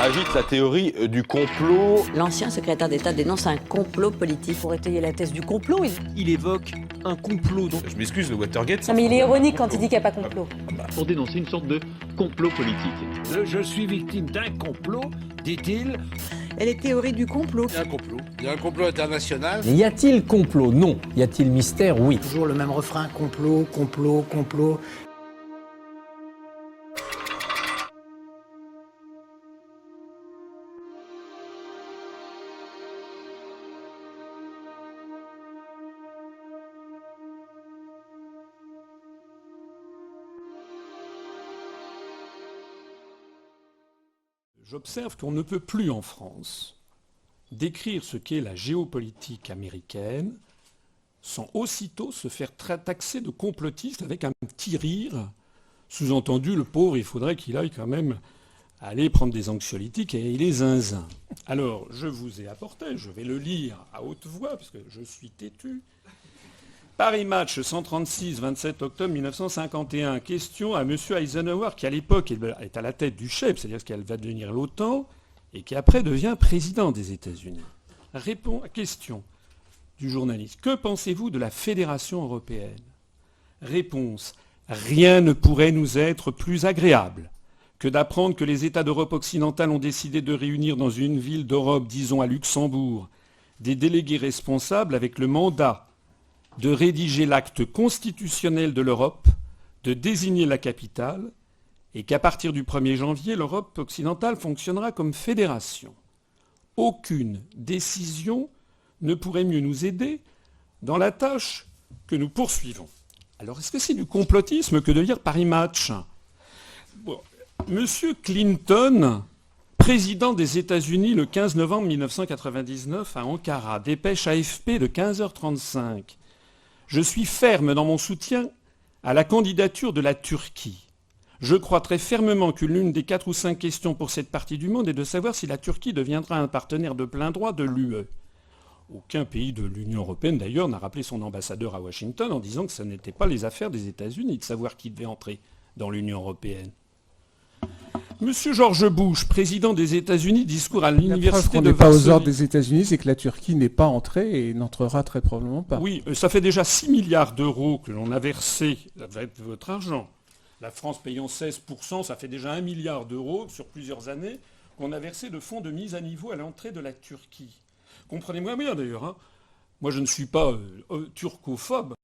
agite la théorie du complot. L'ancien secrétaire d'État dénonce un complot politique. Pour étayer la thèse du complot, il évoque un complot. Je m'excuse, le Watergate... Non mais il est ironique quand il dit qu'il n'y a pas complot. Pour dénoncer une sorte de complot politique. Je suis victime d'un complot, dit-il. Et les théories du complot. Il y a un complot. Il y a un complot international. Mais y a-t-il complot? Non. Y a-t-il mystère? Oui. Toujours le même refrain, complot, complot, complot. J'observe qu'on ne peut plus en France décrire ce qu'est la géopolitique américaine sans aussitôt se faire taxer de complotiste avec un petit rire. Sous-entendu, le pauvre, il faudrait qu'il aille quand même aller prendre des anxiolytiques et il est zinzin. Alors, je vous ai apporté, je vais le lire à haute voix, parce que je suis têtu. Paris Match, 136, 27 octobre 1951. Question à M. Eisenhower, qui à l'époque est à la tête du chef, c'est-à-dire qu'elle va devenir l'OTAN, et qui après devient président des États-Unis. Répond à question du journaliste. Que pensez-vous de la Fédération européenne? Réponse. Rien ne pourrait nous être plus agréable que d'apprendre que les États d'Europe occidentale ont décidé de réunir dans une ville d'Europe, disons à Luxembourg, des délégués responsables avec le mandat de rédiger l'acte constitutionnel de l'Europe, de désigner la capitale, et qu'à partir du 1er janvier, l'Europe occidentale fonctionnera comme fédération. Aucune décision ne pourrait mieux nous aider dans la tâche que nous poursuivons. Alors, est-ce que c'est du complotisme que de lire Paris Match? Monsieur Clinton, président des États-Unis le 15 novembre 1999 à Ankara, dépêche AFP de 15h35. Je suis ferme dans mon soutien à la candidature de la Turquie. Je crois très fermement que l'une des 4 ou 5 questions pour cette partie du monde est de savoir si la Turquie deviendra un partenaire de plein droit de l'UE. Aucun pays de l'Union européenne, d'ailleurs, n'a rappelé son ambassadeur à Washington en disant que ce n'était pas les affaires des États-Unis de savoir qui devait entrer dans l'Union européenne. Monsieur George Bush, président des États-Unis, discours à l'université de Varsovie. La preuve qu'on n'est pas aux ordres des États-Unis, c'est que la Turquie n'est pas entrée et n'entrera très probablement pas. Oui, ça fait déjà 6 milliards d'euros que l'on a versé avec votre argent. La France payant 16%, ça fait déjà 1 milliard d'euros sur plusieurs années qu'on a versé de fonds de mise à niveau à l'entrée de la Turquie. Comprenez-moi bien d'ailleurs. Hein. Moi, je ne suis pas turcophobe.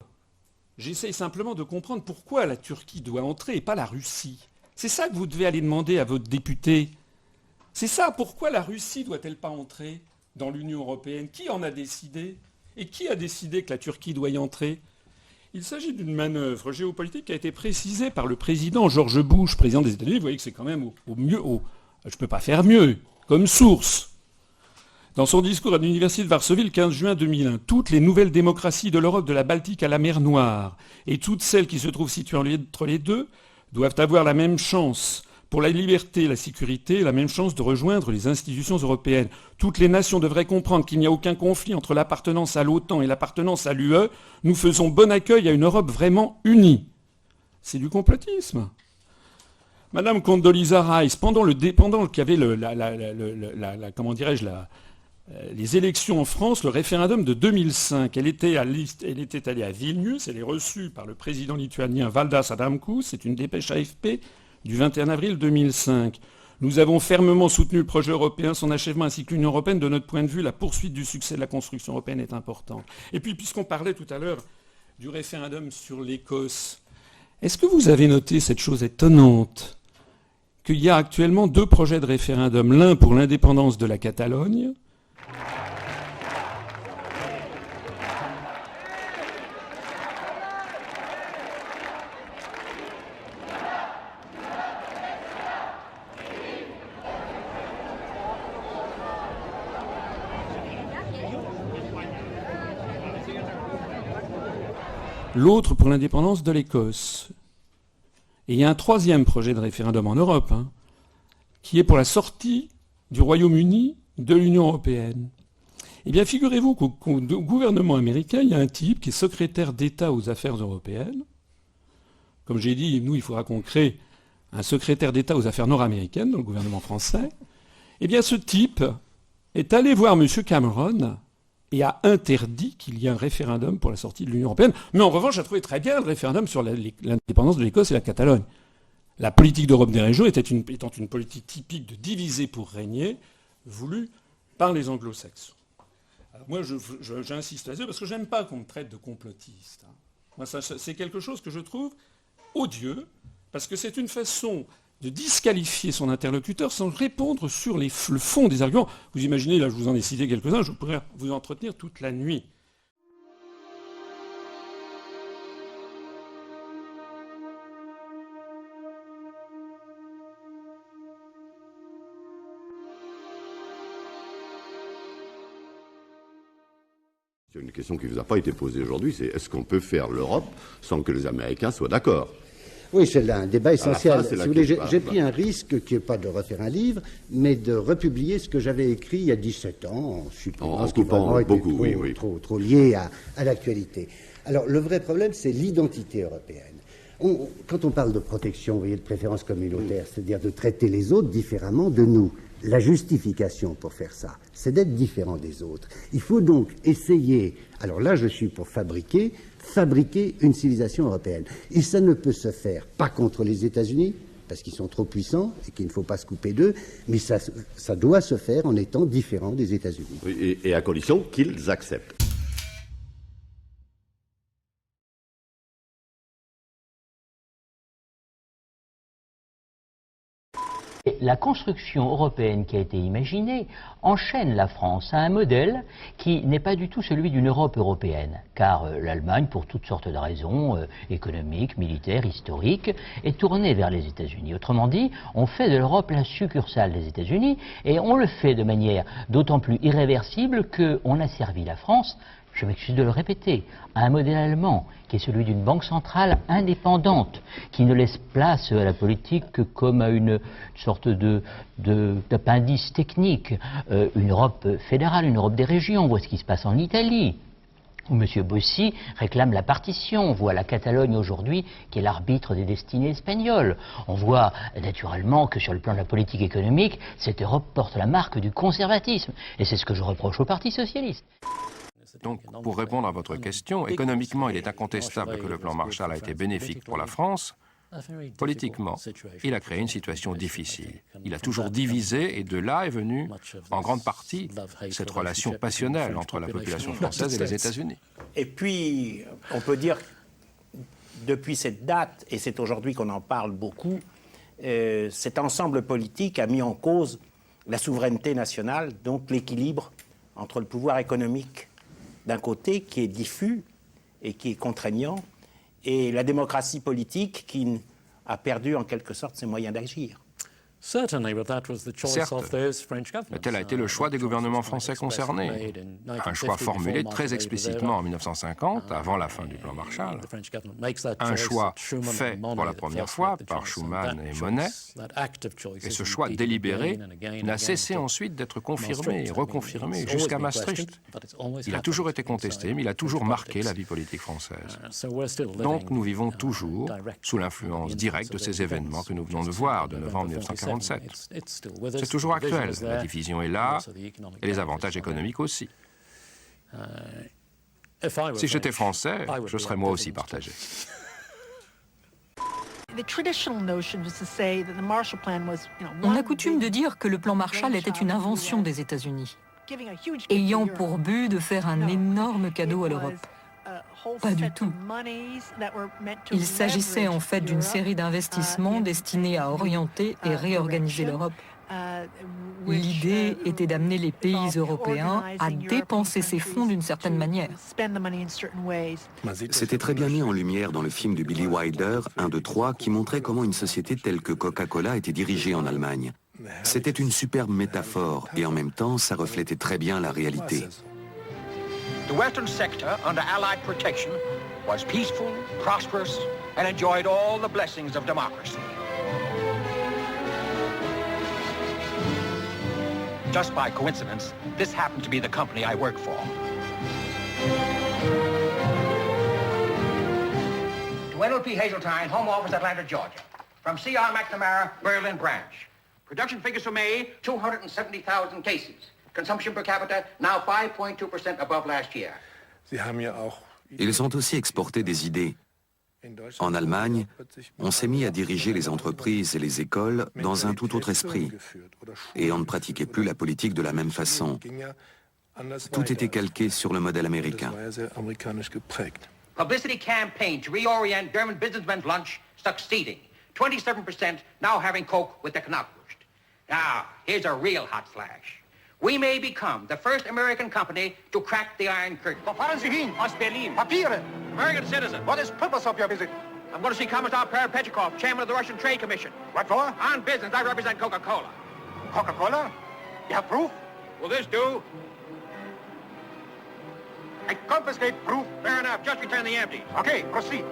J'essaye simplement de comprendre pourquoi la Turquie doit entrer et pas la Russie. C'est ça que vous devez aller demander à votre député. C'est ça, pourquoi la Russie ne doit-elle pas entrer dans l'Union européenne? Qui en a décidé? Et qui a décidé que la Turquie doit y entrer? Il s'agit d'une manœuvre géopolitique qui a été précisée par le président George Bush, président des États-Unis. Vous voyez que c'est quand même au mieux, je ne peux pas faire mieux, comme source. Dans son discours à l'université de Varsovie le 15 juin 2001, toutes les nouvelles démocraties de l'Europe de la Baltique à la mer Noire et toutes celles qui se trouvent situées entre les deux doivent avoir la même chance pour la liberté et la sécurité, la même chance de rejoindre les institutions européennes. Toutes les nations devraient comprendre qu'il n'y a aucun conflit entre l'appartenance à l'OTAN et l'appartenance à l'UE. Nous faisons bon accueil à une Europe vraiment unie. C'est du complotisme. Madame Condoleezza Rice, pendant qu'il y avait les élections en France, le référendum de 2005, elle était allée à Vilnius, elle est reçue par le président lituanien Valdas Adamkus, c'est une dépêche AFP du 21 avril 2005. Nous avons fermement soutenu le projet européen, son achèvement ainsi que l'Union européenne. De notre point de vue, la poursuite du succès de la construction européenne est importante. Et puis, puisqu'on parlait tout à l'heure du référendum sur l'Écosse, est-ce que vous avez noté cette chose étonnante qu'il y a actuellement 2 projets de référendum, l'un pour l'indépendance de la Catalogne, l'autre pour l'indépendance de l'Écosse. Et il y a un 3e projet de référendum en Europe, qui est pour la sortie du Royaume-Uni de l'Union européenne. Eh bien, figurez-vous qu'au gouvernement américain, il y a un type qui est secrétaire d'État aux affaires européennes. Comme j'ai dit, nous, il faudra qu'on crée un secrétaire d'État aux affaires nord-américaines dans le gouvernement français. Eh bien, ce type est allé voir M. Cameron et a interdit qu'il y ait un référendum pour la sortie de l'Union européenne. Mais en revanche, a trouvé très bien le référendum sur l'indépendance de l'Écosse et la Catalogne. La politique d'Europe des régions étant une politique typique de diviser pour régner, voulue par les anglo-saxons. Alors moi, j'insiste là-dessus parce que j'aime pas qu'on me traite de complotiste. Moi, c'est quelque chose que je trouve odieux, parce que c'est une façon de disqualifier son interlocuteur sans répondre sur le fond des arguments. Vous imaginez, là je vous en ai cité quelques-uns, je pourrais vous entretenir toute la nuit. Une question qui ne vous a pas été posée aujourd'hui, c'est est-ce qu'on peut faire l'Europe sans que les Américains soient d'accord ? Oui, c'est un débat essentiel. Fin, si vous voulez, j'ai pris un risque qui n'est pas de refaire un livre, mais de republier ce que j'avais écrit il y a 17 ans, en supprimant ce qui vraiment était trop lié à l'actualité. Alors, le vrai problème, c'est l'identité européenne. Quand on parle de protection, vous voyez, de préférence communautaire, c'est-à-dire de traiter les autres différemment de nous, la justification pour faire ça, c'est d'être différent des autres. Il faut donc essayer, alors là je suis pour fabriquer une civilisation européenne. Et ça ne peut se faire pas contre les États-Unis, parce qu'ils sont trop puissants et qu'il ne faut pas se couper d'eux, mais ça doit se faire en étant différent des États-Unis. Et à condition qu'ils acceptent. La construction européenne qui a été imaginée enchaîne la France à un modèle qui n'est pas du tout celui d'une Europe européenne, car l'Allemagne, pour toutes sortes de raisons économiques, militaires, historiques, est tournée vers les États-Unis. Autrement dit, on fait de l'Europe la succursale des États-Unis, et on le fait de manière d'autant plus irréversible qu'on a servi la France, je m'excuse de le répéter, à un modèle allemand qui est celui d'une banque centrale indépendante, qui ne laisse place à la politique que comme à une sorte d'appendice technique. Une Europe fédérale, une Europe des régions, on voit ce qui se passe en Italie, où M. Bossi réclame la partition. On voit la Catalogne aujourd'hui qui est l'arbitre des destinées espagnoles. On voit naturellement que sur le plan de la politique économique, cette Europe porte la marque du conservatisme. Et c'est ce que je reproche au Parti socialiste. Donc, pour répondre à votre question, économiquement, il est incontestable que le plan Marshall a été bénéfique pour la France. Politiquement, il a créé une situation difficile. Il a toujours divisé, et de là est venue, en grande partie, cette relation passionnelle entre la population française et les États-Unis. Et puis, on peut dire, depuis cette date, et c'est aujourd'hui qu'on en parle beaucoup, cet ensemble politique a mis en cause la souveraineté nationale, donc l'équilibre entre le pouvoir économique d'un côté qui est diffus et qui est contraignant, et la démocratie politique qui a perdu en quelque sorte ses moyens d'agir. Certes, tel a été le choix des gouvernements français concernés. Un choix formulé très explicitement en 1950, avant la fin du plan Marshall. Un choix fait pour la première fois par Schuman et Monnet. Et ce choix délibéré n'a cessé ensuite d'être confirmé et reconfirmé jusqu'à Maastricht. Il a toujours été contesté, mais il a toujours marqué la vie politique française. Donc nous vivons toujours sous l'influence directe de ces événements que nous venons de voir de novembre 1947. C'est toujours actuel. La division est là, et les avantages économiques aussi. Si j'étais français, je serais moi aussi partagé. On a coutume de dire que le plan Marshall était une invention des États-Unis, ayant pour but de faire un énorme cadeau à l'Europe. Pas du tout. Il s'agissait en fait d'une série d'investissements destinés à orienter et réorganiser l'Europe. L'idée était d'amener les pays européens à dépenser ces fonds d'une certaine manière. C'était très bien mis en lumière dans le film de Billy Wilder, 1, 2, 3, qui montrait comment une société telle que Coca-Cola était dirigée en Allemagne. C'était une superbe métaphore et en même temps, ça reflétait très bien la réalité. The Western sector, under Allied protection, was peaceful, prosperous, and enjoyed all the blessings of democracy. Just by coincidence, this happened to be the company I work for. To Wendell P. Hazeltine, Home Office, Atlanta, Georgia. From C.R. McNamara, Berlin Branch. Production figures for May, 270,000 cases. Consumption per capita now 5.2% above last year. Ils ont aussi exporté des idées. En Allemagne, on s'est mis à diriger les entreprises et les écoles dans un tout autre esprit. Et on ne pratiquait plus la politique de la même façon. Tout était calqué sur le modèle américain. Publicity campaign to reorient German businessmen's lunch succeeding. 27% now having Coke with the Knockwurst. Now, here's a real hot flash. We may become the first American company to crack the Iron Curtain. Wo fahren Sie hin? Ost-Berlin. Papiere. American citizen. What is the purpose of your visit? I'm going to see Commissar Petrikov, chairman of the Russian Trade Commission. What for? On business, I represent Coca-Cola. Coca-Cola? You have proof? Will this do? I confiscate proof. Fair enough. Just return the empties. Okay, proceed.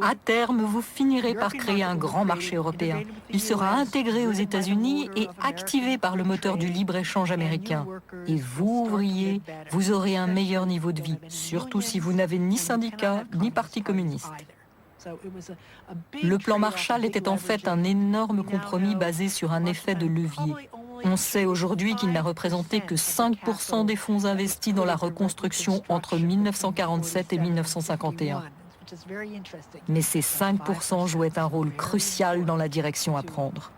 À terme, vous finirez par créer un grand marché européen. Il sera intégré aux États-Unis et activé par le moteur du libre-échange américain. Et vous, ouvriers, vous aurez un meilleur niveau de vie, surtout si vous n'avez ni syndicat ni parti communiste. Le plan Marshall était en fait un énorme compromis basé sur un effet de levier. On sait aujourd'hui qu'il n'a représenté que 5% des fonds investis dans la reconstruction entre 1947 et 1951. Mais ces 5% jouaient un rôle crucial dans la direction à prendre.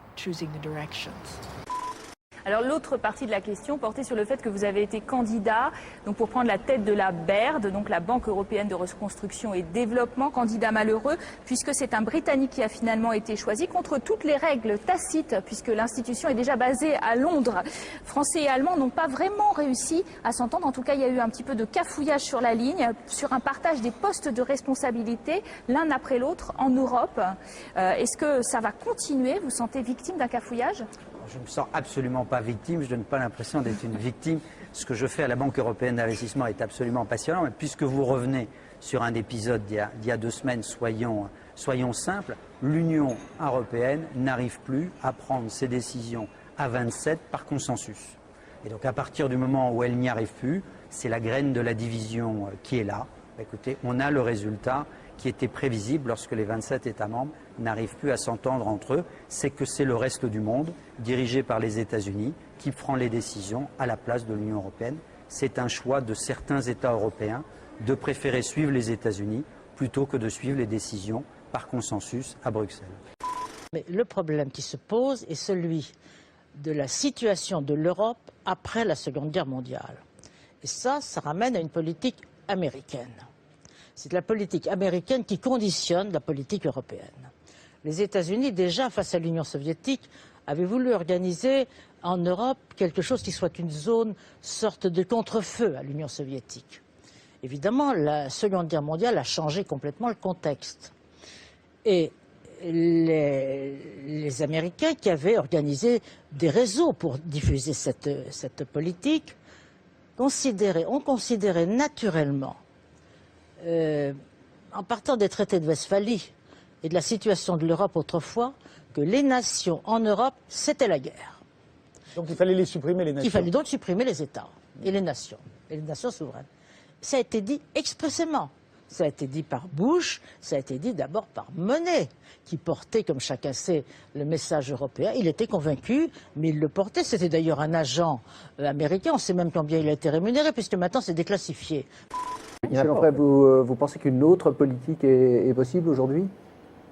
Alors l'autre partie de la question portait sur le fait que vous avez été candidat donc pour prendre la tête de la BERD, donc la Banque européenne de reconstruction et développement, candidat malheureux puisque c'est un Britannique qui a finalement été choisi contre toutes les règles tacites puisque l'institution est déjà basée à Londres. Français et Allemands n'ont pas vraiment réussi à s'entendre, en tout cas il y a eu un petit peu de cafouillage sur la ligne, sur un partage des postes de responsabilité l'un après l'autre en Europe. Est-ce que ça va continuer? Vous vous sentez victime d'un cafouillage? Je ne me sens absolument pas victime, je ne donne pas l'impression d'être une victime. Ce que je fais à la Banque européenne d'investissement est absolument passionnant, mais puisque vous revenez sur un épisode d'il y a 2 semaines, soyons simples, l'Union européenne n'arrive plus à prendre ses décisions à 27 par consensus. Et donc à partir du moment où elle n'y arrive plus, c'est la graine de la division qui est là. Écoutez, on a le résultat qui était prévisible lorsque les 27 États membres n'arrivent plus à s'entendre entre eux, c'est que c'est le reste du monde, dirigé par les États-Unis, qui prend les décisions à la place de l'Union européenne. C'est un choix de certains États européens de préférer suivre les États-Unis plutôt que de suivre les décisions par consensus à Bruxelles. Mais le problème qui se pose est celui de la situation de l'Europe après la Seconde Guerre mondiale. Et ça ramène à une politique américaine. C'est la politique américaine qui conditionne la politique européenne. Les États-Unis, déjà face à l'Union soviétique, avaient voulu organiser en Europe quelque chose qui soit une zone, sorte de contre-feu à l'Union soviétique. Évidemment, la Seconde Guerre mondiale a changé complètement le contexte. Et les Américains qui avaient organisé des réseaux pour diffuser cette politique ont considéré naturellement, en partant des traités de Westphalie et de la situation de l'Europe autrefois, que les nations en Europe, c'était la guerre. Donc il fallait les supprimer, les nations. Il fallait donc supprimer les États et les nations souveraines. Ça a été dit expressément. Ça a été dit par Bush, ça a été dit d'abord par Monnet, qui portait, comme chacun sait, le message européen. Il était convaincu, mais il le portait. C'était d'ailleurs un agent américain. On sait même combien il a été rémunéré, puisque maintenant c'est déclassifié. Après, vous pensez qu'une autre politique est possible aujourd'hui ?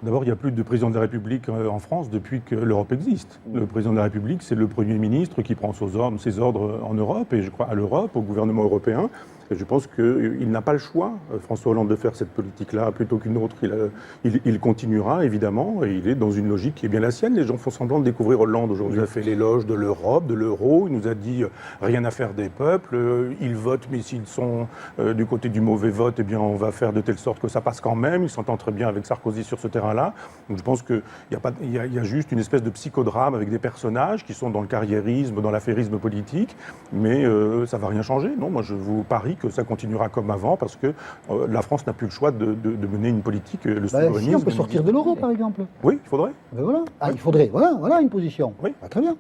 D'abord, il n'y a plus de président de la République en France depuis que l'Europe existe. Le président de la République, c'est le Premier ministre qui prend ses ordres en Europe, et je crois à l'Europe, au gouvernement européen. Et je pense qu'il n'a pas le choix, François Hollande, de faire cette politique-là plutôt qu'une autre. Il continuera, évidemment, et il est dans une logique qui est bien la sienne. Les gens font semblant de découvrir Hollande aujourd'hui. Il a fait l'éloge de l'Europe, de l'euro. Il nous a dit rien à faire des peuples. Ils votent, mais s'ils sont du côté du mauvais vote, eh bien, on va faire de telle sorte que ça passe quand même. Il s'entend très bien avec Sarkozy sur ce terrain-là. Donc je pense qu'il y a juste une espèce de psychodrame avec des personnages qui sont dans le carriérisme, dans l'affairisme politique, mais ça ne va rien changer. Non, moi je vous parie que ça continuera comme avant parce que la France n'a plus le choix de mener une politique, le souverainisme. Si on peut sortir de l'euro, par exemple. Oui, il faudrait. Ben voilà. Ah, il faudrait. Voilà une position. Oui. Ah, très bien.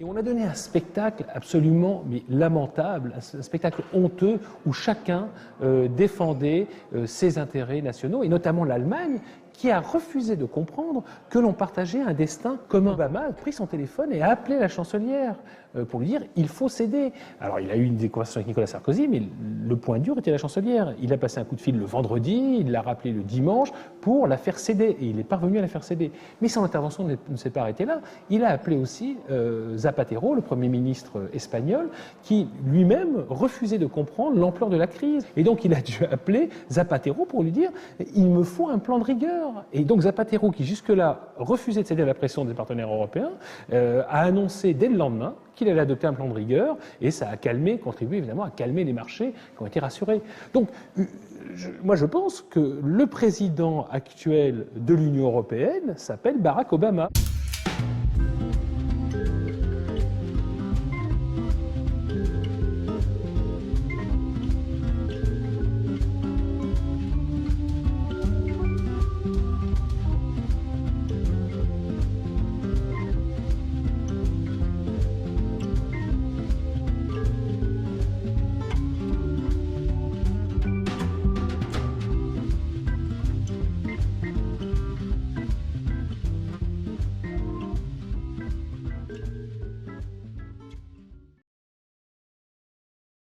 Et on a donné un spectacle absolument lamentable, un spectacle honteux où chacun défendait ses intérêts nationaux, et notamment l'Allemagne, qui a refusé de comprendre que l'on partageait un destin commun. Obama a pris son téléphone et a appelé la chancelière pour lui dire « il faut céder ». Alors il a eu une conversation avec Nicolas Sarkozy, mais le point dur était la chancelière. Il a passé un coup de fil le vendredi, il l'a rappelé le dimanche pour la faire céder, et il est parvenu à la faire céder. Mais son intervention ne s'est pas arrêtée là. Il a appelé aussi Zapatero, le Premier ministre espagnol, qui lui-même refusait de comprendre l'ampleur de la crise. Et donc il a dû appeler Zapatero pour lui dire « il me faut un plan de rigueur ». Et donc Zapatero, qui jusque-là refusait de céder à la pression des partenaires européens, a annoncé dès le lendemain qu'il allait adopter un plan de rigueur, et ça a contribué évidemment à calmer les marchés qui ont été rassurés. Donc moi je pense que le président actuel de l'Union européenne s'appelle Barack Obama.